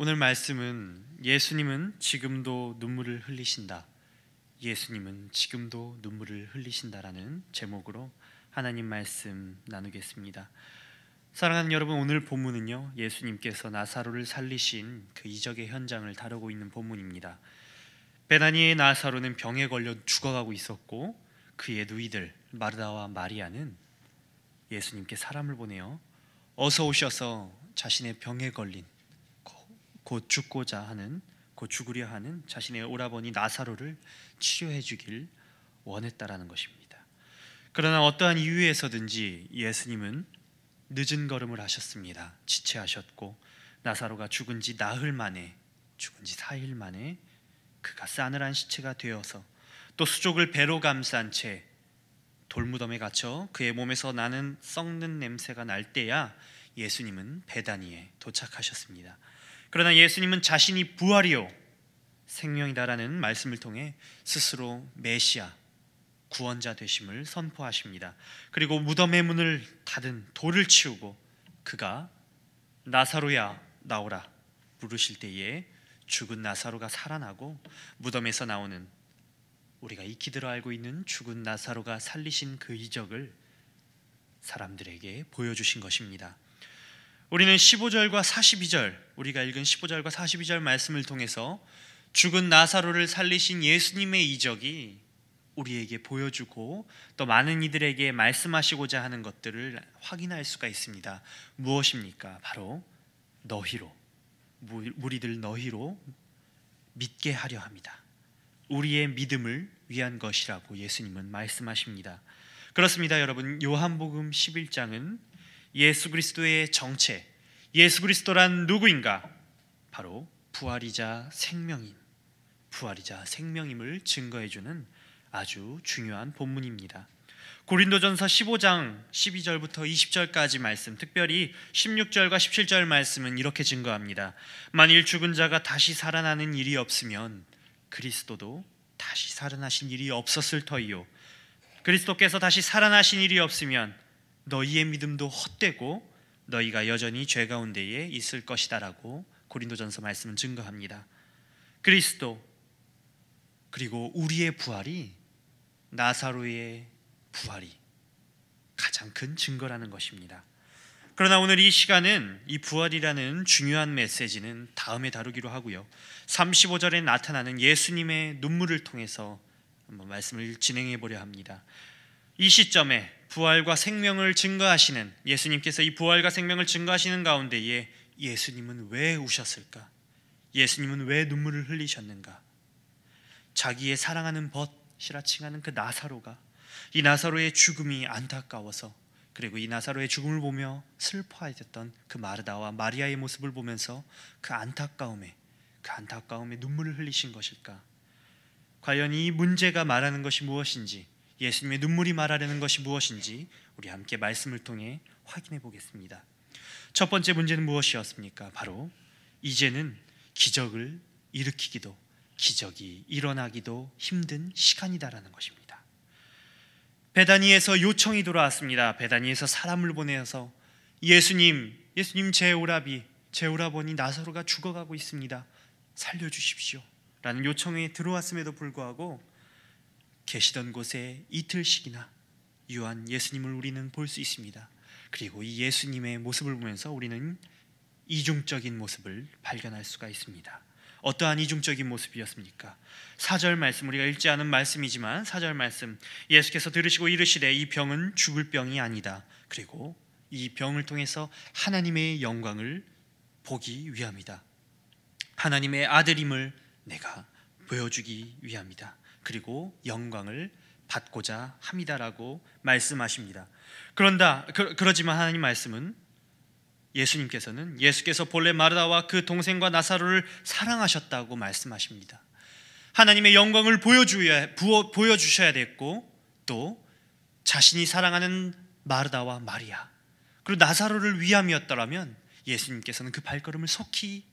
오늘 말씀은 예수님은 지금도 눈물을 흘리신다. 예수님은 지금도 눈물을 흘리신다라는 제목으로 하나님 말씀 나누겠습니다. 사랑하는 여러분, 오늘 본문은요, 예수님께서 나사로를 살리신 그 이적의 현장을 다루고 있는 본문입니다. 베다니의 나사로는 병에 걸려 죽어가고 있었고, 그의 누이들 마르다와 마리아는 예수님께 사람을 보내어 어서 오셔서 자신의 병에 걸린, 곧 죽으려 하는 자신의 오라버니 나사로를 치료해 주길 원했다라는 것입니다. 그러나 어떠한 이유에서든지 예수님은 늦은 걸음을 하셨습니다. 지체하셨고, 나사로가 죽은 지 나흘 만에, 죽은 지 4일 만에 그가 싸늘한 시체가 되어서 또 수족을 배로 감싼 채 돌무덤에 갇혀 그의 몸에서 나는 썩는 냄새가 날 때야 예수님은 베다니에 도착하셨습니다. 그러나 예수님은 자신이 부활이요 생명이다라는 말씀을 통해 스스로 메시아, 구원자 되심을 선포하십니다. 그리고 무덤의 문을 닫은 돌을 치우고 그가 나사로야 나오라 부르실 때에 죽은 나사로가 살아나고, 무덤에서 나오는, 우리가 익히 들어 알고 있는 죽은 나사로가 살리신 그 이적을 사람들에게 보여주신 것입니다. 우리는 15절과 42절, 우리가 읽은 15절과 42절 말씀을 통해서 죽은 나사로를 살리신 예수님의 이적이 우리에게 보여주고 또 많은 이들에게 말씀하시고자 하는 것들을 확인할 수가 있습니다. 무엇입니까? 바로 너희로, 무리들 너희로 믿게 하려 합니다. 우리의 믿음을 위한 것이라고 예수님은 말씀하십니다. 그렇습니다, 여러분. 요한복음 11장은 예수 그리스도의 정체, 예수 그리스도란 누구인가? 바로 부활이자 생명임을 증거해주는 아주 중요한 본문입니다. 고린도전서 15장 12절부터 20절까지 말씀, 특별히 16절과 17절 말씀은 이렇게 증거합니다. 만일 죽은 자가 다시 살아나는 일이 없으면 그리스도도 다시 살아나신 일이 없었을 터이요, 그리스도께서 다시 살아나신 일이 없으면 너희의 믿음도 헛되고 너희가 여전히 죄 가운데에 있을 것이다라고 고린도전서 말씀은 증거합니다. 그리스도, 그리고 우리의 부활이, 나사로의 부활이 가장 큰 증거라는 것입니다. 그러나 오늘 이 시간은 이 부활이라는 중요한 메시지는 다음에 다루기로 하고요, 35절에 나타나는 예수님의 눈물을 통해서 한번 말씀을 진행해 보려 합니다. 이 시점에 부활과 생명을 증거하시는, 예수님께서 이 부활과 생명을 증거하시는 가운데에 예수님은 왜 우셨을까? 예수님은 왜 눈물을 흘리셨는가? 자기의 사랑하는 벗이라 칭하는 그 나사로가, 이 나사로의 죽음이 안타까워서, 그리고 이 나사로의 죽음을 보며 슬퍼하였던 그 마르다와 마리아의 모습을 보면서 그 안타까움에 눈물을 흘리신 것일까? 과연 이 문제가 말하는 것이 무엇인지, 예수님의 눈물이 말하려는 것이 무엇인지 우리 함께 말씀을 통해 확인해 보겠습니다. 첫 번째 문제는 무엇이었습니까? 바로 이제는 기적을 일으키기도, 기적이 일어나기도 힘든 시간이다라는 것입니다. 베다니에서 요청이 돌아왔습니다. 베다니에서 사람을 보내어서 예수님 제 오라버니 나사로가 죽어가고 있습니다. 살려주십시오 라는 요청이 들어왔음에도 불구하고 계시던 곳에 이틀씩이나 유한 예수님을 우리는 볼 수 있습니다. 그리고 이 예수님의 모습을 보면서 우리는 이중적인 모습을 발견할 수가 있습니다. 어떠한 이중적인 모습이었습니까? 4절 말씀, 우리가 읽지 않은 말씀이지만 4절 말씀, 예수께서 들으시고 이르시되 이 병은 죽을 병이 아니다. 그리고 이 병을 통해서 하나님의 영광을 보기 위함이다. 하나님의 아들임을 내가 보여주기 위함이다. 그리고 영광을 받고자 함이다라고 말씀하십니다. 그러지만 하나님 말씀은, 예수께서 본래 마르다와 그 동생과 나사로를 사랑하셨다고 말씀하십니다. 하나님의 영광을 보여주셔야 됐고, 또 자신이 사랑하는 마르다와 마리아 그리고 나사로를 위함이었더라면 예수님께서는 그 발걸음을 속히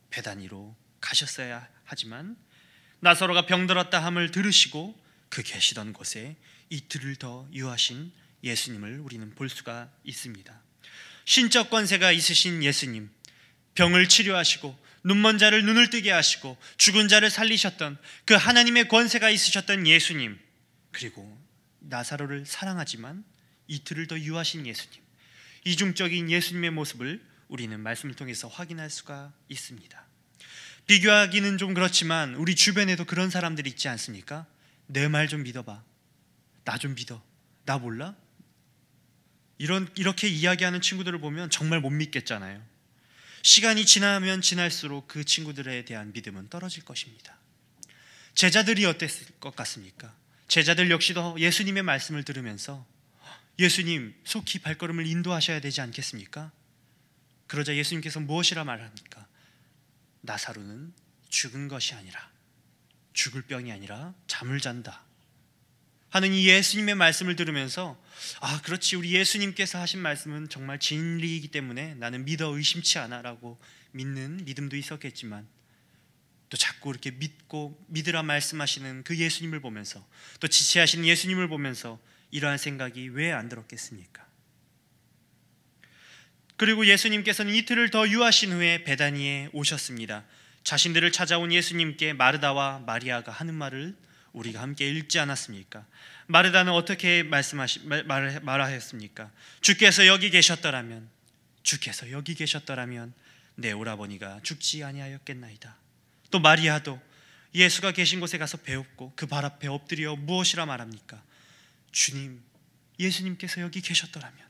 베다니로 가셨어야 하지만, 나사로가 병들었다 함을 들으시고 그 계시던 곳에 이틀을 더 유하신 예수님을 우리는 볼 수가 있습니다. 신적 권세가 있으신 예수님, 병을 치료하시고 눈먼 자를 눈을 뜨게 하시고 죽은 자를 살리셨던 그 하나님의 권세가 있으셨던 예수님, 그리고 나사로를 사랑하지만 이틀을 더 유하신 예수님, 이중적인 예수님의 모습을 우리는 말씀을 통해서 확인할 수가 있습니다. 비교하기는 좀 그렇지만 우리 주변에도 그런 사람들이 있지 않습니까? 내 말 좀 믿어봐, 나 좀 믿어, 나 몰라? 이렇게 이야기하는 친구들을 보면 정말 못 믿겠잖아요. 시간이 지나면 지날수록 그 친구들에 대한 믿음은 떨어질 것입니다. 제자들이 어땠을 것 같습니까? 제자들 역시도 예수님의 말씀을 들으면서 예수님 속히 발걸음을 인도하셔야 되지 않겠습니까? 그러자 예수님께서 무엇이라 말합니까? 나사로는 죽은 것이 아니라, 죽을 병이 아니라 잠을 잔다 하는 이 예수님의 말씀을 들으면서 그렇지, 우리 예수님께서 하신 말씀은 정말 진리이기 때문에 나는 믿어 의심치 않아 라고 믿는 믿음도 있었겠지만, 또 자꾸 이렇게 믿으라 말씀하시는 그 예수님을 보면서, 또 지체하시는 예수님을 보면서 이러한 생각이 왜 안 들었겠습니까? 그리고 예수님께서는 이틀을 더 유하신 후에 베다니에 오셨습니다. 자신들을 찾아온 예수님께 마르다와 마리아가 하는 말을 우리가 함께 읽지 않았습니까? 마르다는 어떻게 말하였습니까? 주께서 여기 계셨더라면 내 오라버니가 죽지 아니하였겠나이다. 또 마리아도 예수가 계신 곳에 가서 배웠고 그 발 앞에 엎드려 무엇이라 말합니까? 주님, 예수님께서 여기 계셨더라면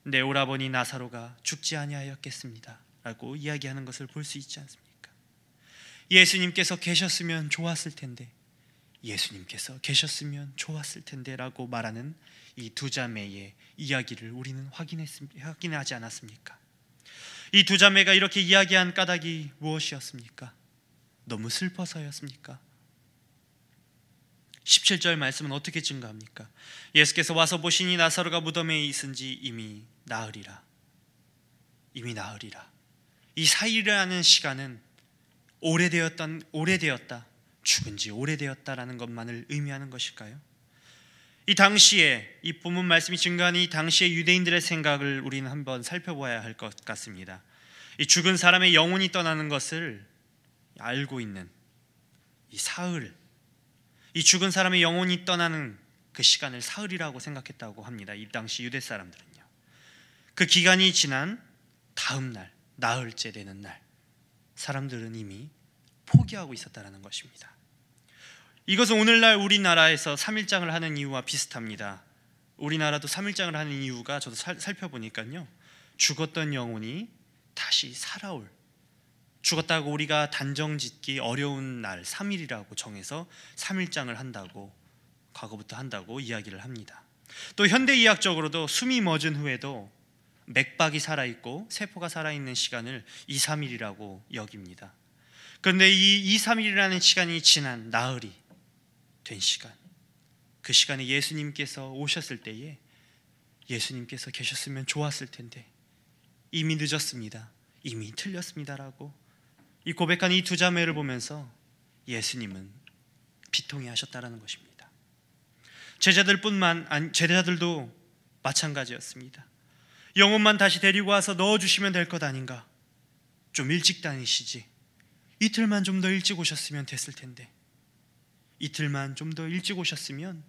내 오라버니 나사로가 죽지 아니하였겠습니다 라고 이야기하는 것을 볼 수 있지 않습니까? 예수님께서 계셨으면 좋았을 텐데, 예수님께서 계셨으면 좋았을 텐데 라고 말하는 이 두 자매의 이야기를 우리는 확인하지 않았습니까? 이 두 자매가 이렇게 이야기한 까닭이 무엇이었습니까? 너무 슬퍼서였습니까? 17절 말씀은 어떻게 증가합니까? 예수께서 와서 보시니 나사로가 무덤에 있은지 이미 나으리라. 이 사흘이라는 시간은 오래되었다, 죽은 지 오래되었다라는 것만을 의미하는 것일까요? 이 당시에, 이 본문 말씀이 증가하는 이 당시의 유대인들의 생각을 우리는 한번 살펴봐야 할 것 같습니다. 이 죽은 사람의 영혼이 떠나는 것을 알고 있는 이 사흘, 이 죽은 사람의 영혼이 떠나는 그 시간을 사흘이라고 생각했다고 합니다. 이 당시 유대 사람들은요. 그 기간이 지난 다음 날, 나흘째 되는 날, 사람들은 이미 포기하고 있었다는 것입니다. 이것은 오늘날 우리나라에서 3일장을 하는 이유와 비슷합니다. 우리나라도 3일장을 하는 이유가 저도 살펴보니까요, 죽었던 영혼이 다시 살아올, 죽었다고 우리가 단정짓기 어려운 날 3일이라고 정해서 3일장을 한다고, 과거부터 한다고 이야기를 합니다. 또 현대의학적으로도 숨이 멎은 후에도 맥박이 살아있고 세포가 살아있는 시간을 2, 3일이라고 여깁니다. 그런데 이 2, 3일이라는 시간이 지난 나흘이 된 시간, 그 시간에 예수님께서 오셨을 때에 예수님께서 계셨으면 좋았을 텐데 이미 늦었습니다, 이미 틀렸습니다라고 이 고백한 이 두 자매를 보면서 예수님은 비통해하셨다라는 것입니다. 제자들도 마찬가지였습니다. 영혼만 다시 데리고 와서 넣어주시면 될 것 아닌가? 좀 일찍 다니시지, 이틀만 좀 더 일찍 오셨으면 됐을 텐데, 이틀만 좀 더 일찍 오셨으면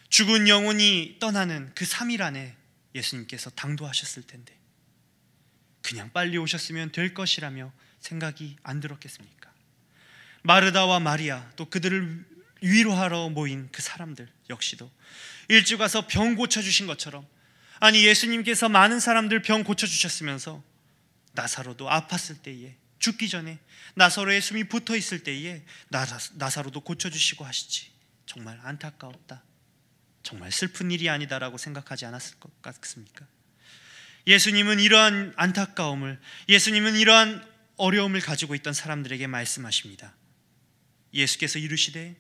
죽은 영혼이 떠나는 그 3일 안에 예수님께서 당도하셨을 텐데, 그냥 빨리 오셨으면 될 것이라며 생각이 안 들었겠습니까? 마르다와 마리아, 또 그들을 위로하러 모인 그 사람들 역시도 일찍 와서 병 고쳐주신 것처럼, 아니 예수님께서 많은 사람들 병 고쳐주셨으면서 나사로도 아팠을 때에, 죽기 전에 나사로의 숨이 붙어있을 때에 나사로도 고쳐주시고 하시지, 정말 안타까웠다, 정말 슬픈 일이 아니다라고 생각하지 않았을 것 같습니까? 예수님은 이러한 안타까움을, 예수님은 이러한 어려움을 가지고 있던 사람들에게 말씀하십니다. 예수께서 이르시되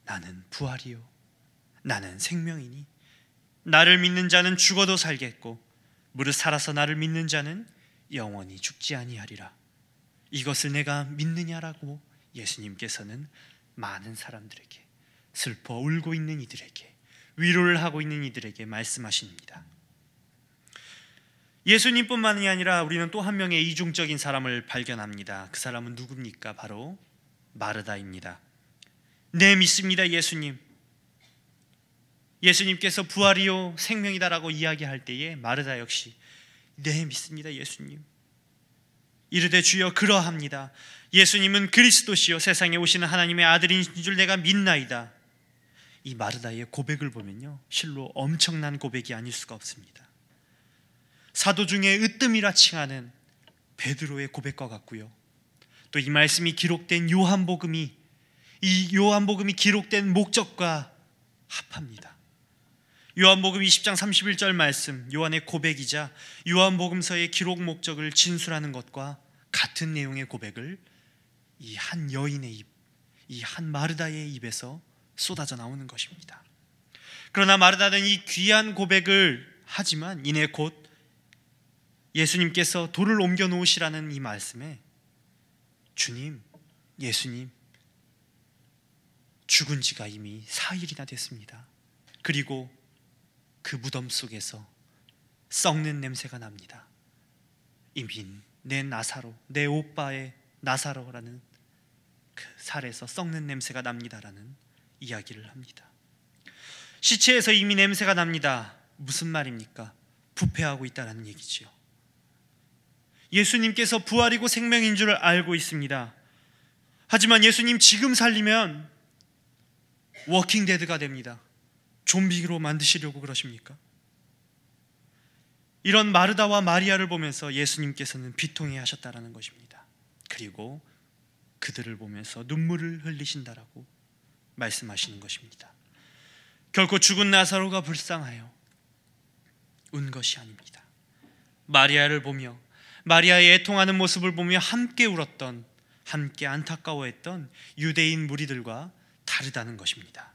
나는 부활이요 나는 생명이니 나를 믿는 자는 죽어도 살겠고 무릇 살아서 나를 믿는 자는 영원히 죽지 아니하리라. 이것을 내가 믿느냐라고 예수님께서는 많은 사람들에게, 슬퍼 울고 있는 이들에게, 위로를 하고 있는 이들에게 말씀하십니다. 예수님뿐만이 아니라 우리는 또 한 명의 이중적인 사람을 발견합니다. 그 사람은 누굽니까? 바로 마르다입니다. 네, 믿습니다, 예수님. 예수님께서 부활이요 생명이다라고 이야기할 때에 마르다 역시 네, 믿습니다, 예수님. 이르되 주여 그러합니다. 예수님은 그리스도시요 세상에 오시는 하나님의 아들인 줄 내가 믿나이다. 이 마르다의 고백을 보면요, 실로 엄청난 고백이 아닐 수가 없습니다. 사도 중에 으뜸이라 칭하는 베드로의 고백과 같고요, 또 이 말씀이 기록된 요한복음이 기록된 목적과 합합니다. 요한복음 20장 31절 말씀, 요한의 고백이자 요한복음서의 기록 목적을 진술하는 것과 같은 내용의 고백을 이 한 여인의 입, 이 한 마르다의 입에서 쏟아져 나오는 것입니다. 그러나 마르다는 이 귀한 고백을 하지만 이내 곧 예수님께서 돌을 옮겨 놓으시라는 이 말씀에 주님, 예수님, 죽은 지가 이미 4일이나 됐습니다. 그리고 그 무덤 속에서 썩는 냄새가 납니다. 이미 내 나사로, 내 오빠의 나사로라는 그 살에서 썩는 냄새가 납니다라는 이야기를 합니다. 시체에서 이미 냄새가 납니다. 무슨 말입니까? 부패하고 있다는 얘기지요. 예수님께서 부활이고 생명인 줄 알고 있습니다. 하지만 예수님 지금 살리면 워킹데드가 됩니다. 좀비로 만드시려고 그러십니까? 이런 마르다와 마리아를 보면서 예수님께서는 비통해 하셨다라는 것입니다. 그리고 그들을 보면서 눈물을 흘리신다라고 말씀하시는 것입니다. 결코 죽은 나사로가 불쌍하여 운 것이 아닙니다. 마리아를 보며, 마리아의 애통하는 모습을 보며 함께 울었던, 함께 안타까워했던 유대인 무리들과 다르다는 것입니다.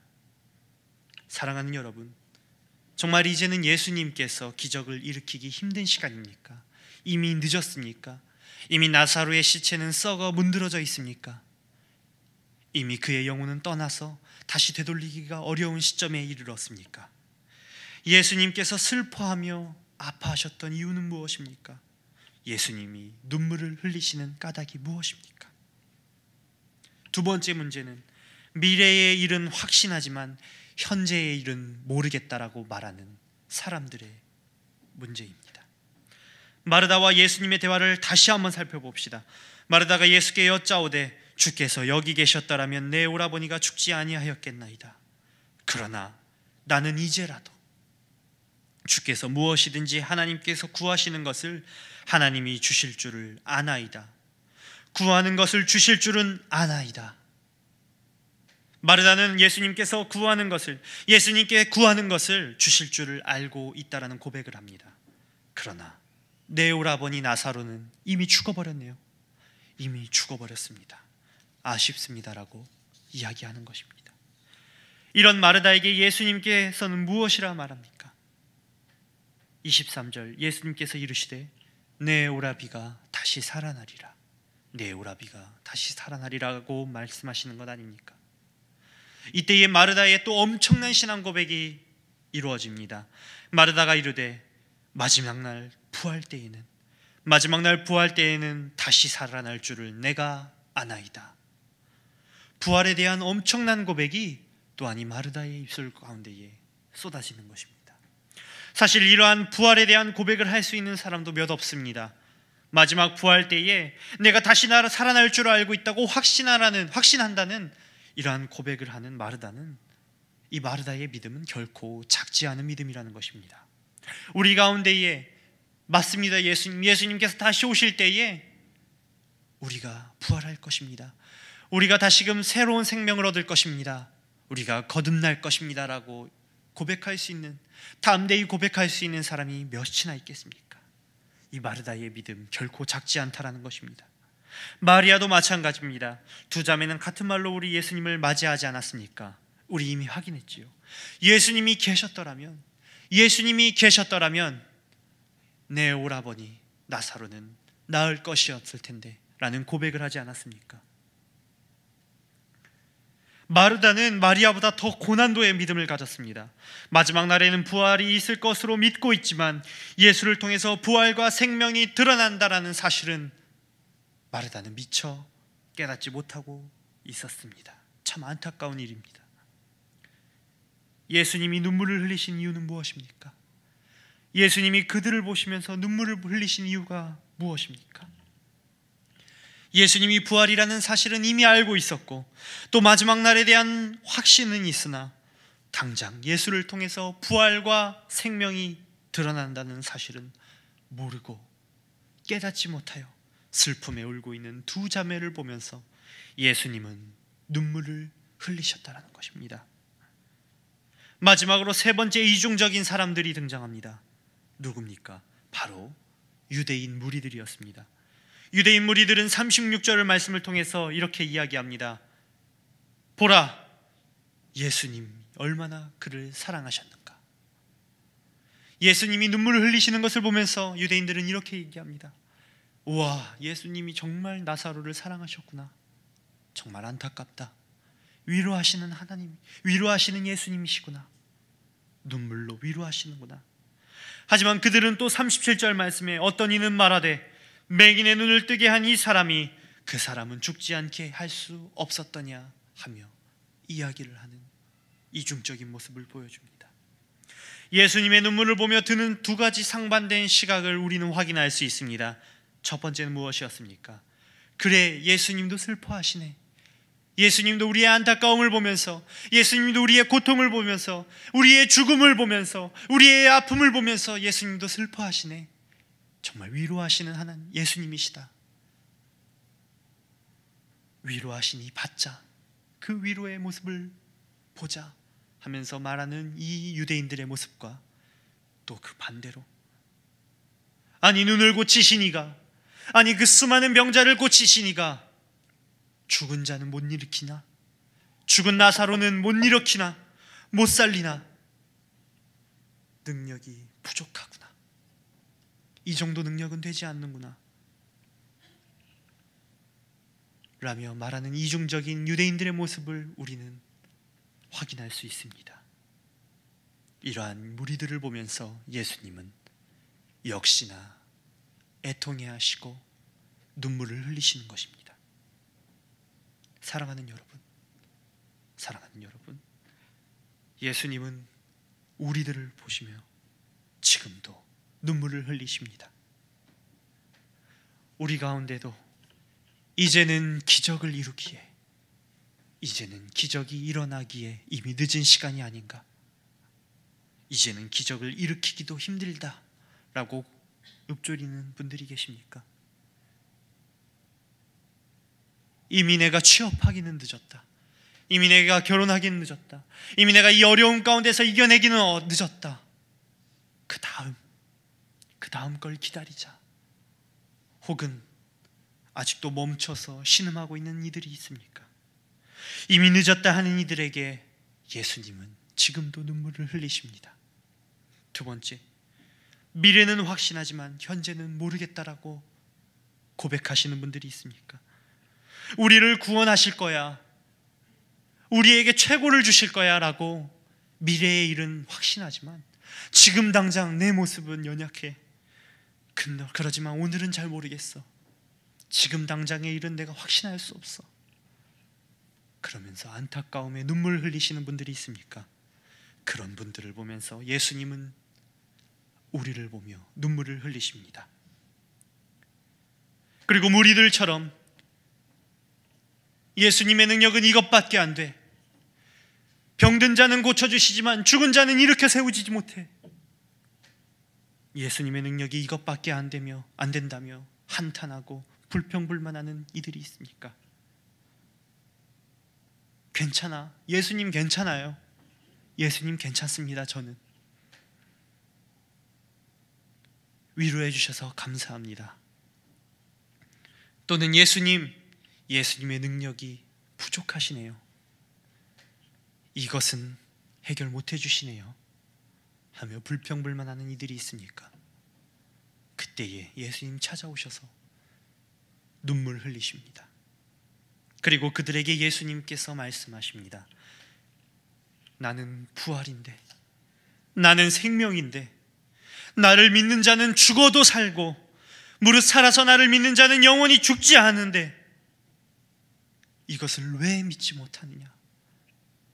사랑하는 여러분, 정말 이제는 예수님께서 기적을 일으키기 힘든 시간입니까? 이미 늦었습니까? 이미 나사로의 시체는 썩어 문드러져 있습니까? 이미 그의 영혼은 떠나서 다시 되돌리기가 어려운 시점에 이르렀습니까? 예수님께서 슬퍼하며 아파하셨던 이유는 무엇입니까? 예수님이 눈물을 흘리시는 까닭이 무엇입니까? 두 번째 문제는 미래의 일은 확신하지만 현재의 일은 모르겠다라고 말하는 사람들의 문제입니다. 마르다와 예수님의 대화를 다시 한번 살펴봅시다. 마르다가 예수께 여짜오되 주께서 여기 계셨더라면 내 오라버니가 죽지 아니하였겠나이다. 그러나 나는 이제라도 주께서 무엇이든지 하나님께서 구하시는 것을 하나님이 주실 줄을 아나이다. 구하는 것을 주실 줄은 아나이다. 마르다는 예수님께서 구하는 것을, 예수님께 구하는 것을 주실 줄을 알고 있다라는 고백을 합니다. 그러나 내 오라버니 나사로는 이미 죽어버렸네요. 이미 죽어버렸습니다. 아쉽습니다라고 이야기하는 것입니다. 이런 마르다에게 예수님께서는 무엇이라 말합니까? 23절, 예수님께서 이르시되 내 오라비가 다시 살아나리라. 내 오라비가 다시 살아나리라고 말씀하시는 것 아닙니까? 이때에 마르다의 또 엄청난 신앙 고백이 이루어집니다. 마르다가 이르되 마지막 날 부활 때에는 다시 살아날 줄을 내가 아나이다. 부활에 대한 엄청난 고백이 또한 이 마르다의 입술 가운데에 쏟아지는 것입니다. 사실 이러한 부활에 대한 고백을 할 수 있는 사람도 몇 없습니다. 마지막 부활 때에 내가 다시 살아날 줄 알고 있다고 확신한다는 이러한 고백을 하는 마르다는, 이 마르다의 믿음은 결코 작지 않은 믿음이라는 것입니다. 우리 가운데에 맞습니다. 예수님께서 다시 오실 때에 우리가 부활할 것입니다. 우리가 다시금 새로운 생명을 얻을 것입니다. 우리가 거듭날 것입니다 라고 고백할 수 있는, 담대히 고백할 수 있는 사람이 몇이나 있겠습니까? 이 마르다의 믿음 결코 작지 않다라는 것입니다. 마리아도 마찬가지입니다. 두 자매는 같은 말로 우리 예수님을 맞이하지 않았습니까? 우리 이미 확인했지요. 예수님이 계셨더라면 내 오라버니 나사로는 나을 것이었을 텐데 라는 고백을 하지 않았습니까? 마르다는 마리아보다 더 고난도의 믿음을 가졌습니다. 마지막 날에는 부활이 있을 것으로 믿고 있지만 예수를 통해서 부활과 생명이 드러난다라는 사실은 마르다는 미처 깨닫지 못하고 있었습니다. 참 안타까운 일입니다. 예수님이 눈물을 흘리신 이유는 무엇입니까? 예수님이 그들을 보시면서 눈물을 흘리신 이유가 무엇입니까? 예수님이 부활이라는 사실은 이미 알고 있었고 또 마지막 날에 대한 확신은 있으나 당장 예수를 통해서 부활과 생명이 드러난다는 사실은 모르고 깨닫지 못하여 슬픔에 울고 있는 두 자매를 보면서 예수님은 눈물을 흘리셨다는 것입니다. 마지막으로 세 번째 이중적인 사람들이 등장합니다. 누굽니까? 바로 유대인 무리들이었습니다. 유대인 무리들은 36절의 말씀을 통해서 이렇게 이야기합니다. 보라, 예수님이 얼마나 그를 사랑하셨는가. 예수님이 눈물을 흘리시는 것을 보면서 유대인들은 이렇게 얘기합니다. 우와, 예수님이 정말 나사로를 사랑하셨구나. 정말 안타깝다. 위로하시는 하나님, 위로하시는 예수님이시구나. 눈물로 위로하시는구나. 하지만 그들은 또 37절 말씀에 어떤 이는 말하되 맹인의 눈을 뜨게 한 이 사람이 그 사람은 죽지 않게 할 수 없었더냐 하며 이야기를 하는 이중적인 모습을 보여줍니다. 예수님의 눈물을 보며 드는 두 가지 상반된 시각을 우리는 확인할 수 있습니다. 첫 번째는 무엇이었습니까? 그래, 예수님도 슬퍼하시네. 예수님도 우리의 안타까움을 보면서, 예수님도 우리의 고통을 보면서, 우리의 죽음을 보면서, 우리의 아픔을 보면서 예수님도 슬퍼하시네. 정말 위로하시는 하나님 예수님이시다. 위로하시니 받자, 그 위로의 모습을 보자 하면서 말하는 이 유대인들의 모습과 또 그 반대로, 아니 눈을 고치시니가, 아니 그 수많은 병자를 고치시니가 죽은 자는 못 일으키나, 죽은 나사로는 못 일으키나, 못 살리나, 능력이 부족하구나, 이 정도 능력은 되지 않는구나 라며 말하는 이중적인 유대인들의 모습을 우리는 확인할 수 있습니다. 이러한 무리들을 보면서 예수님은 역시나 애통해 하시고 눈물을 흘리시는 것입니다. 사랑하는 여러분, 예수님은 우리들을 보시며 지금도 눈물을 흘리십니다. 우리 가운데도 이제는 기적을 이루기에, 이제는 기적이 일어나기에 이미 늦은 시간이 아닌가, 이제는 기적을 일으키기도 힘들다라고 읊조리는 분들이 계십니까? 이미 내가 취업하기는 늦었다, 이미 내가 결혼하기는 늦었다, 이미 내가 이 어려움 가운데서 이겨내기는 늦었다, 그 다음 걸 기다리자. 혹은 아직도 멈춰서 신음하고 있는 이들이 있습니까? 이미 늦었다 하는 이들에게 예수님은 지금도 눈물을 흘리십니다. 두 번째, 미래는 확신하지만 현재는 모르겠다라고 고백하시는 분들이 있습니까? 우리를 구원하실 거야, 우리에게 최고를 주실 거야 라고 미래의 일은 확신하지만 지금 당장 내 모습은 연약해. 그러지만 오늘은 잘 모르겠어. 지금 당장의 일은 내가 확신할 수 없어. 그러면서 안타까움에 눈물을 흘리시는 분들이 있습니까? 그런 분들을 보면서 예수님은 우리를 보며 눈물을 흘리십니다. 그리고 무리들처럼 예수님의 능력은 이것밖에 안 돼, 병든 자는 고쳐주시지만 죽은 자는 일으켜 세우지 못해, 예수님의 능력이 이것밖에 안 된다며 한탄하고 불평불만하는 이들이 있습니까? 괜찮아, 예수님 괜찮아요, 예수님 괜찮습니다. 저는 위로해 주셔서 감사합니다. 또는 예수님의 능력이 부족하시네요, 이것은 해결 못 해주시네요 하며 불평불만하는 이들이 있습니까? 그때에 예수님 찾아오셔서 눈물 흘리십니다. 그리고 그들에게 예수님께서 말씀하십니다. 나는 부활인데, 나는 생명인데, 나를 믿는 자는 죽어도 살고 무릇 살아서 나를 믿는 자는 영원히 죽지 않은데 이것을 왜 믿지 못하느냐?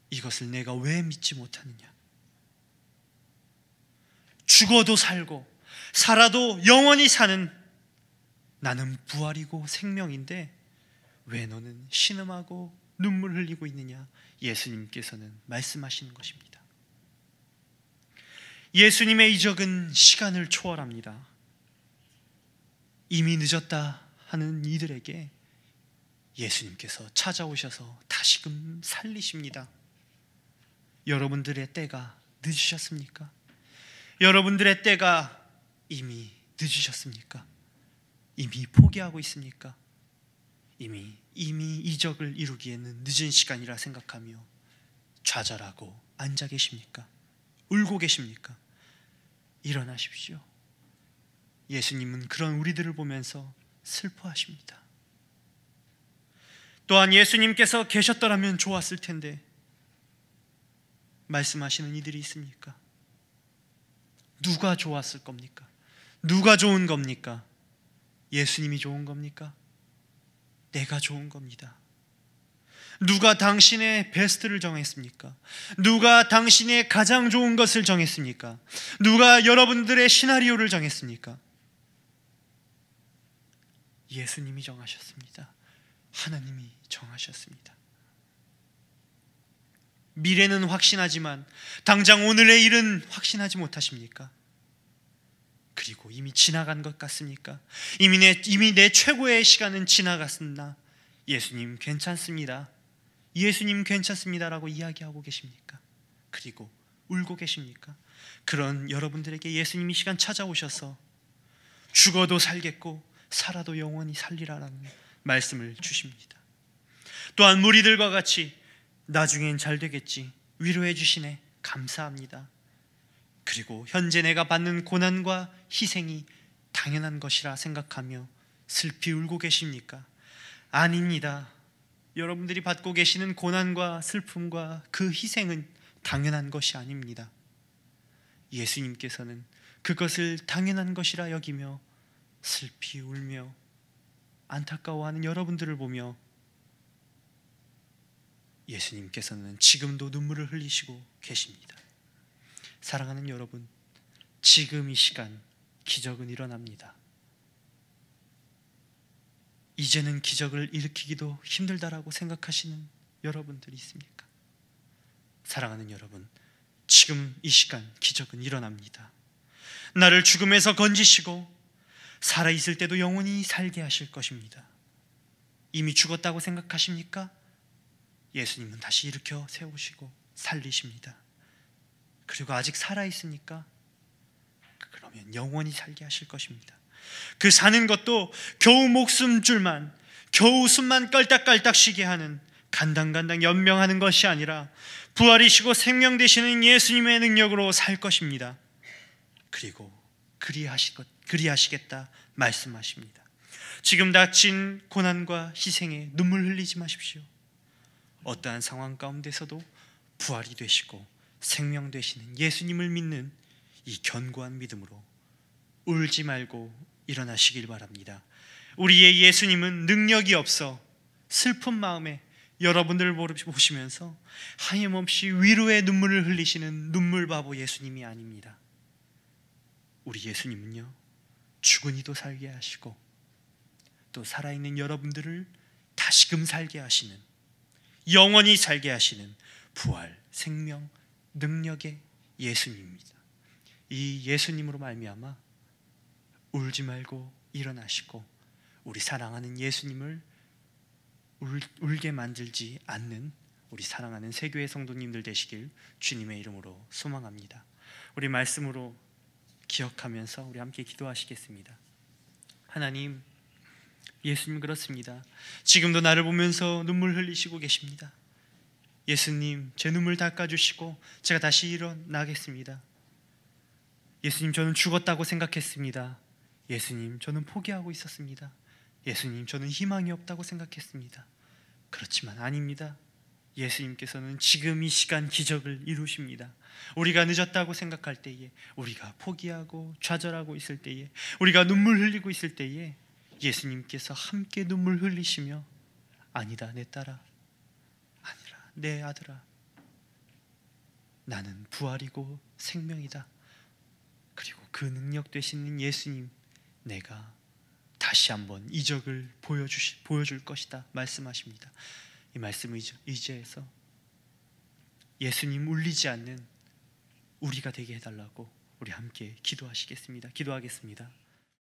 이것을 내가 왜 믿지 못하느냐? 죽어도 살고 살아도 영원히 사는 나는 부활이고 생명인데 왜 너는 신음하고 눈물 흘리고 있느냐? 예수님께서는 말씀하시는 것입니다. 예수님의 이적은 시간을 초월합니다. 이미 늦었다 하는 이들에게 예수님께서 찾아오셔서 다시금 살리십니다. 여러분들의 때가 늦으셨습니까? 여러분들의 때가 이미 늦으셨습니까? 이미 포기하고 있습니까? 이미 이적을 이루기에는 늦은 시간이라 생각하며 좌절하고 앉아 계십니까? 울고 계십니까? 일어나십시오. 예수님은 그런 우리들을 보면서 슬퍼하십니다. 또한 예수님께서 계셨더라면 좋았을 텐데 말씀하시는 이들이 있습니까? 누가 좋았을 겁니까? 누가 좋은 겁니까? 예수님이 좋은 겁니까? 내가 좋은 겁니다. 누가 당신의 베스트를 정했습니까? 누가 당신의 가장 좋은 것을 정했습니까? 누가 여러분들의 시나리오를 정했습니까? 예수님이 정하셨습니다. 하나님이 정하셨습니다. 미래는 확신하지만 당장 오늘의 일은 확신하지 못하십니까? 그리고 이미 지나간 것 같습니까? 이미 내 최고의 시간은 지나갔습니다. 예수님 괜찮습니다. 예수님 괜찮습니다라고 이야기하고 계십니까? 그리고 울고 계십니까? 그런 여러분들에게 예수님이 시간 찾아오셔서 죽어도 살겠고 살아도 영원히 살리라라는 말씀을 주십니다. 또한 무리들과 같이 나중엔 잘 되겠지 위로해 주시네 감사합니다. 그리고 현재 내가 받는 고난과 희생이 당연한 것이라 생각하며 슬피 울고 계십니까? 아닙니다. 여러분들이 받고 계시는 고난과 슬픔과 그 희생은 당연한 것이 아닙니다. 예수님께서는 그것을 당연한 것이라 여기며 슬피 울며 안타까워하는 여러분들을 보며 예수님께서는 지금도 눈물을 흘리시고 계십니다. 사랑하는 여러분, 지금 이 시간 기적은 일어납니다. 이제는 기적을 일으키기도 힘들다라고 생각하시는 여러분들이 있습니까? 사랑하는 여러분, 지금 이 시간 기적은 일어납니다. 나를 죽음에서 건지시고 살아있을 때도 영원히 살게 하실 것입니다. 이미 죽었다고 생각하십니까? 예수님은 다시 일으켜 세우시고 살리십니다. 그리고 아직 살아있습니까? 그러면 영원히 살게 하실 것입니다. 그 사는 것도 겨우 목숨줄만, 겨우 숨만 깔딱깔딱 쉬게 하는 간당간당 연명하는 것이 아니라 부활이시고 생명 되시는 예수님의 능력으로 살 것입니다. 그리고 그리하시겠다 말씀하십니다. 지금 닥친 고난과 희생에 눈물 흘리지 마십시오. 어떠한 상황 가운데서도 부활이 되시고 생명 되시는 예수님을 믿는 이 견고한 믿음으로 울지 말고 일어나시길 바랍니다. 우리의 예수님은 능력이 없어 슬픈 마음에 여러분들을 보시면서 하염없이 위로의 눈물을 흘리시는 눈물바보 예수님이 아닙니다. 우리 예수님은요, 죽은 이도 살게 하시고 또 살아있는 여러분들을 다시금 살게 하시는, 영원히 살게 하시는 부활, 생명, 능력의 예수님입니다. 이 예수님으로 말미암아 울지 말고 일어나시고 우리 사랑하는 예수님을 울게 만들지 않는 우리 사랑하는 세교회 성도님들 되시길 주님의 이름으로 소망합니다. 우리 말씀으로 기억하면서 우리 함께 기도하시겠습니다. 하나님, 예수님 그렇습니다. 지금도 나를 보면서 눈물 흘리시고 계십니다. 예수님, 제 눈물 닦아주시고 제가 다시 일어나겠습니다. 예수님, 저는 죽었다고 생각했습니다. 예수님, 저는 포기하고 있었습니다. 예수님, 저는 희망이 없다고 생각했습니다. 그렇지만 아닙니다. 예수님께서는 지금 이 시간 기적을 이루십니다. 우리가 늦었다고 생각할 때에, 우리가 포기하고 좌절하고 있을 때에, 우리가 눈물 흘리고 있을 때에 예수님께서 함께 눈물 흘리시며 아니다 내 딸아, 아니라 내 아들아, 나는 부활이고 생명이다. 그리고 그 능력 되시는 예수님, 내가 다시 한번 이적을 보여줄 것이다 말씀하십니다. 이 말씀을 의지해서 예수님 울리지 않는 우리가 되게 해달라고 우리 함께 기도하시겠습니다. 기도하겠습니다.